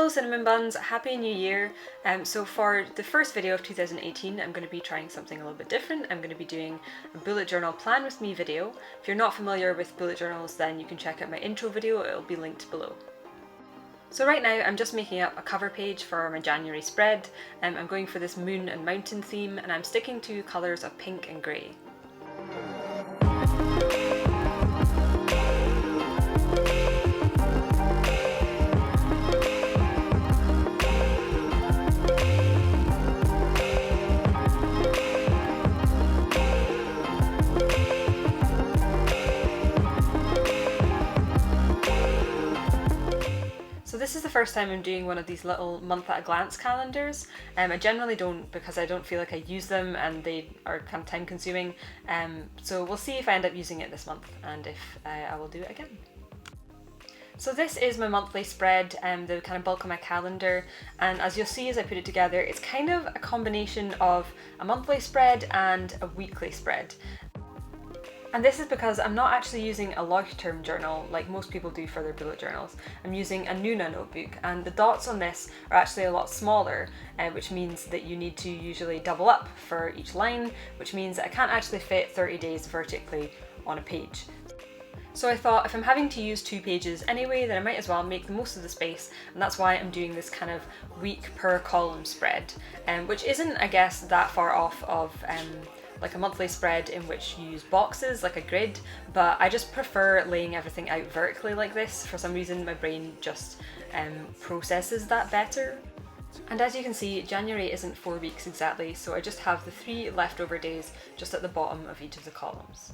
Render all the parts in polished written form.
Hello cinnamon buns, happy new year. So for the first video of 2018 I'm going to be trying something a little bit different. I'm going to be doing a bullet journal plan with me video. If you're not familiar with bullet journals then you can check out my intro video, it'll be linked below. So right now I'm just making up a cover page for my January spread. I'm going for this moon and mountain theme and I'm sticking to colours of pink and grey. So this is the first time I'm doing one of these little month at a glance calendars. I generally don't because I don't feel like I use them and they are kind of time consuming. So we'll see if I end up using it this month and if I will do it again. So this is my monthly spread, the kind of bulk of my calendar, and as you'll see as I put it together, it's kind of a combination of a monthly spread and a weekly spread. And this is because I'm not actually using a long-term journal like most people do for their bullet journals. I'm using a Nuna notebook and the dots on this are actually a lot smaller, which means that you need to usually double up for each line, which means that I can't actually fit 30 days vertically on a page. So I thought if I'm having to use 2 pages anyway, then I might as well make the most of the space, and that's why I'm doing this kind of week per column spread, which isn't, I guess, that far off of like a monthly spread in which you use boxes like a grid, but I just prefer laying everything out vertically like this. For some reason my brain just processes that better. And as you can see, January isn't 4 weeks exactly, so I just have the 3 leftover days just at the bottom of each of the columns.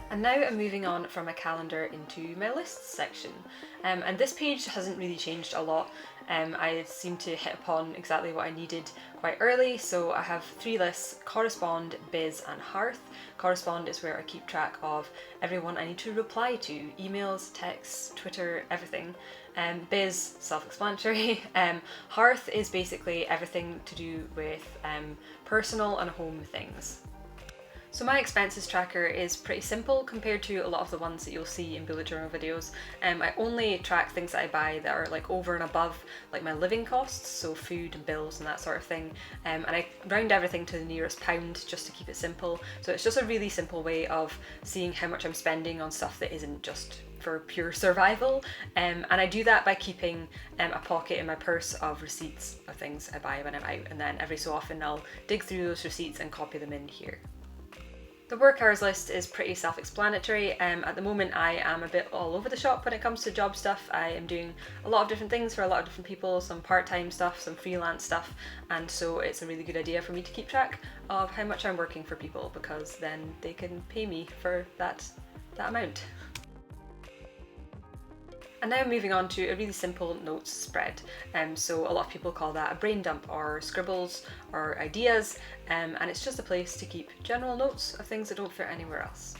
And now I'm moving on from my calendar into my lists section, and this page hasn't really changed a lot. I seem to hit upon exactly what I needed quite early, so I have 3 lists: correspond, biz and hearth. Correspond is where I keep track of everyone I need to reply to, emails, texts, Twitter, everything. Biz, self-explanatory. Hearth is basically everything to do with personal and home things. So my expenses tracker is pretty simple compared to a lot of the ones that you'll see in bullet journal videos. I only track things that I buy that are like over and above like my living costs, so food and bills and that sort of thing. And I round everything to the nearest pound just to keep it simple. So it's just a really simple way of seeing how much I'm spending on stuff that isn't just for pure survival. And I do that by keeping a pocket in my purse of receipts of things I buy when I'm out, and then every so often I'll dig through those receipts and copy them in here. The work hours list is pretty self-explanatory. At the moment I am a bit all over the shop when it comes to job stuff. I am doing a lot of different things for a lot of different people, some part-time stuff, some freelance stuff, and so it's a really good idea for me to keep track of how much I'm working for people, because then they can pay me for that amount. And now moving on to a really simple notes spread. So a lot of people call that a brain dump or scribbles or ideas, and it's just a place to keep general notes of things that don't fit anywhere else.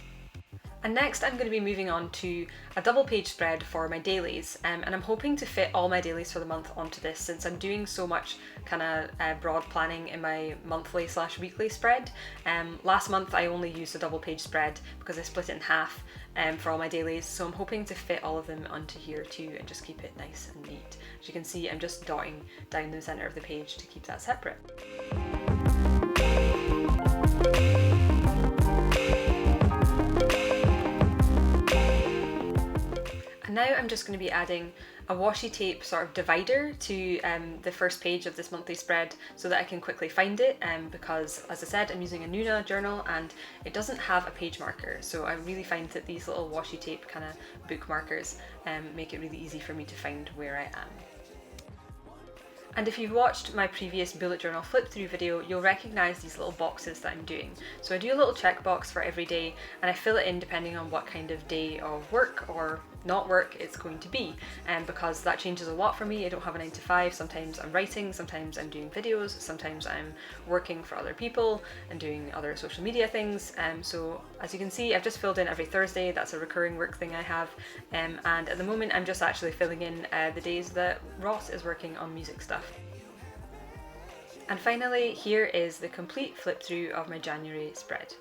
And next I'm going to be moving on to a double page spread for my dailies, and I'm hoping to fit all my dailies for the month onto this since I'm doing so much kind of broad planning in my monthly / weekly spread. Last month I only used a double page spread because I split it in half for all my dailies, so I'm hoping to fit all of them onto here too and just keep it nice and neat. As you can see, I'm just dotting down the centre of the page to keep that separate. And now I'm just going to be adding a washi tape sort of divider to the first page of this monthly spread so that I can quickly find it, because as I said, I'm using a Nuna journal and it doesn't have a page marker, so I really find that these little washi tape kind of bookmarkers make it really easy for me to find where I am. And if you've watched my previous bullet journal flip through video, you'll recognise these little boxes that I'm doing. So I do a little checkbox for every day and I fill it in depending on what kind of day of work or not work it's going to be, and because that changes a lot for me. I don't have a 9 to 5, sometimes I'm writing, sometimes I'm doing videos, sometimes I'm working for other people and doing other social media things. So as you can see, I've just filled in every Thursday. That's a recurring work thing I have, and at the moment I'm just actually filling in the days that Ross is working on music stuff. And finally, here is the complete flip through of my January spread.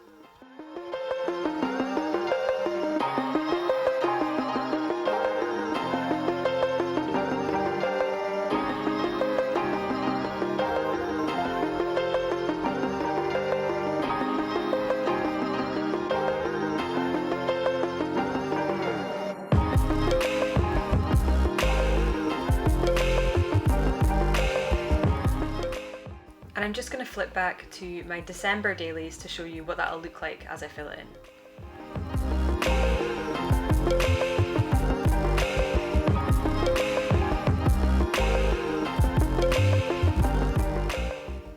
And I'm just going to flip back to my December dailies to show you what that'll look like as I fill it in.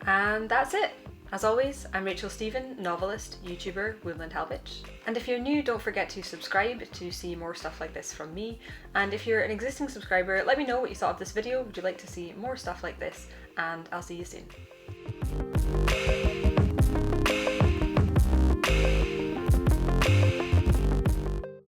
And that's it! As always, I'm Rachael Stephen, novelist, YouTuber, Woodland Halbitch. And if you're new, don't forget to subscribe to see more stuff like this from me. And if you're an existing subscriber, let me know what you thought of this video. Would you like to see more stuff like this? And I'll see you soon.